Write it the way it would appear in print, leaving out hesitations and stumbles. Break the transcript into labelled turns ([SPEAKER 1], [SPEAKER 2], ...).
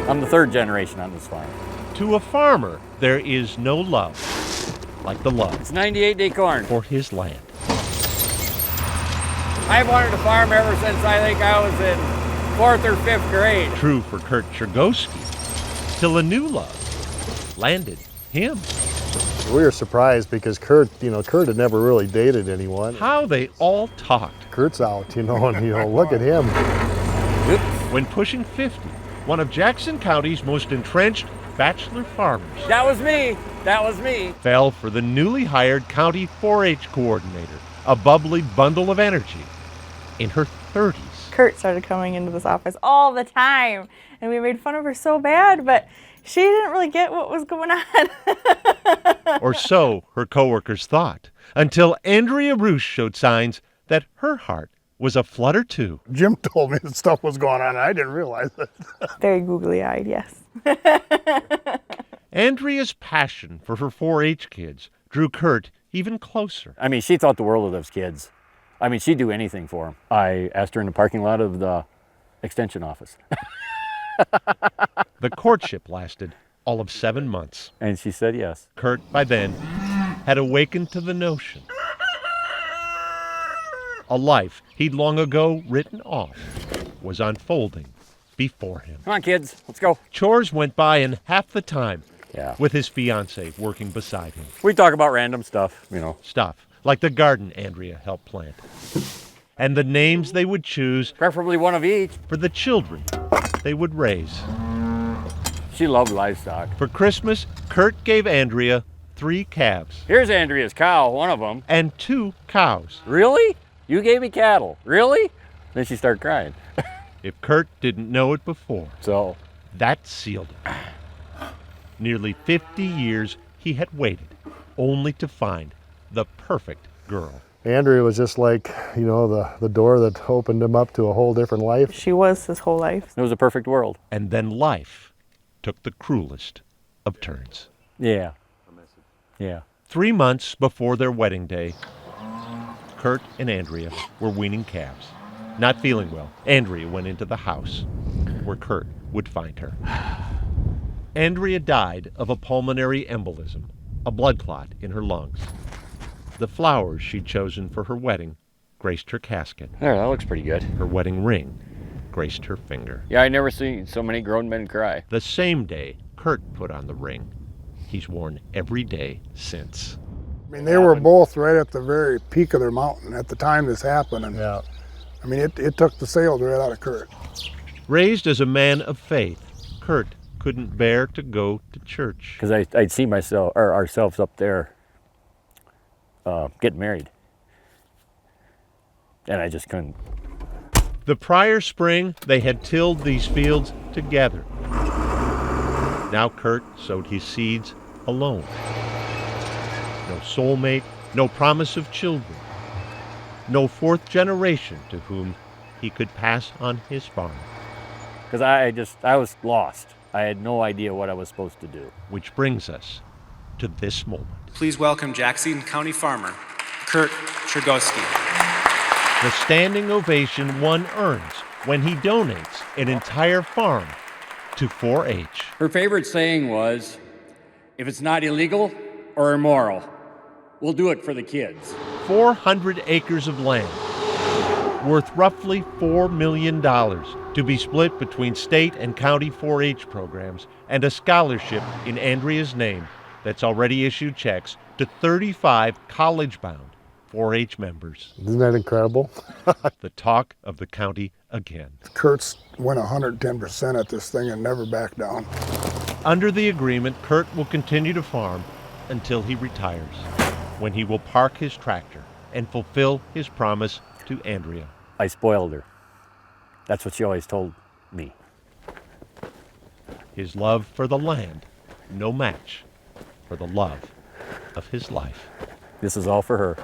[SPEAKER 1] I'm the third generation on this farm.
[SPEAKER 2] To a farmer, there is no love like the love.
[SPEAKER 1] It's 98-day corn.
[SPEAKER 2] For his land.
[SPEAKER 1] I've wanted to farm ever since I think I was in 4th or 5th grade.
[SPEAKER 2] True for Curt Chergosky, till a new love landed him.
[SPEAKER 3] We were surprised because Curt had never really dated anyone.
[SPEAKER 2] How they all talked.
[SPEAKER 3] Curt's out, and look at him.
[SPEAKER 1] Oops.
[SPEAKER 2] When pushing 50, one of Jackson County's most entrenched bachelor farmers.
[SPEAKER 1] That was me.
[SPEAKER 2] Fell for the newly hired county 4-H coordinator, a bubbly bundle of energy in her 30s.
[SPEAKER 4] Curt started coming into this office all the time, and we made fun of her so bad, but she didn't really get what was going on.
[SPEAKER 2] Or so her coworkers thought, until Andrea Roosh showed signs that her heart was aflutter too.
[SPEAKER 5] Jim told me that stuff was going on, and I didn't realize it.
[SPEAKER 4] Very googly-eyed, yes.
[SPEAKER 2] Andrea's passion for her 4-H kids drew Curt even closer.
[SPEAKER 1] I mean, she thought the world of those kids. I mean, she'd do anything for them. I asked her in the parking lot of the extension office.
[SPEAKER 2] The courtship lasted all of 7 months.
[SPEAKER 1] And she said yes.
[SPEAKER 2] Curt, by then, had awakened to the notion a life he'd long ago written off was unfolding before him.
[SPEAKER 1] Come on, kids, let's go.
[SPEAKER 2] Chores went by in half the time,
[SPEAKER 1] Yeah.
[SPEAKER 2] with his fiancée working beside him.
[SPEAKER 1] We talk about random stuff,
[SPEAKER 2] Stuff like the garden Andrea helped plant, and the names they would choose
[SPEAKER 1] Preferably one of each.
[SPEAKER 2] for the children they would raise.
[SPEAKER 1] She loved livestock.
[SPEAKER 2] For Christmas, Curt gave Andrea 3 calves
[SPEAKER 1] Here's Andrea's cow, one of them.
[SPEAKER 2] and 2 cows.
[SPEAKER 1] Really? You gave me cattle? Really? Then she started crying.
[SPEAKER 2] If Curt didn't know it before,
[SPEAKER 1] So,
[SPEAKER 2] that sealed it. Nearly 50 years he had waited, only to find the perfect girl.
[SPEAKER 3] Andrea was just like, the door that opened him up to a whole different life.
[SPEAKER 4] She was his whole life.
[SPEAKER 1] it was a perfect world.
[SPEAKER 2] And then life took the cruelest of turns.
[SPEAKER 1] Yeah. Yeah.
[SPEAKER 2] 3 months before their wedding day, Curt and Andrea were weaning calves. Not feeling well, Andrea went into the house where Curt would find her. Andrea died of a pulmonary embolism, a blood clot in her lungs. The flowers she'd chosen for her wedding graced her casket.
[SPEAKER 1] There, that looks pretty good.
[SPEAKER 2] Her wedding ring graced her finger.
[SPEAKER 1] Yeah, I never seen so many grown men cry.
[SPEAKER 2] The same day Curt put on the ring, he's worn every day since.
[SPEAKER 5] I mean, they were both right at the very peak of their mountain at the time this happened. And
[SPEAKER 3] Yeah.
[SPEAKER 5] I mean, it took the sails right out of Curt.
[SPEAKER 2] Raised as a man of faith, Curt couldn't bear to go to church.
[SPEAKER 1] Because I'd see myself, or ourselves up there getting married. And I just couldn't.
[SPEAKER 2] The prior spring, they had tilled these fields together. Now Curt sowed his seeds alone. No soulmate, no promise of children. No 4th generation to whom he could pass on his farm.
[SPEAKER 1] Because I was lost. I had no idea what I was supposed to do.
[SPEAKER 2] Which brings us to this moment.
[SPEAKER 6] Please welcome Jackson County farmer, Curt Chergosky.
[SPEAKER 2] The standing ovation one earns when he donates an entire farm to 4-H.
[SPEAKER 7] Her favorite saying was, if it's not illegal or immoral, we'll do it for the kids.
[SPEAKER 2] 400 acres of land, worth roughly $4 million, to be split between state and county 4-H programs, and a scholarship in Andrea's name that's already issued checks to 35 college-bound 4-H members.
[SPEAKER 3] Isn't that incredible?
[SPEAKER 2] The talk of the county again.
[SPEAKER 5] Curt's went 110% at this thing and never backed down.
[SPEAKER 2] Under the agreement, Curt will continue to farm until he retires, when he will park his tractor and fulfill his promise to Andrea.
[SPEAKER 1] I spoiled her. That's what she always told me.
[SPEAKER 2] His love for the land, no match for the love of his life.
[SPEAKER 1] This is all for her.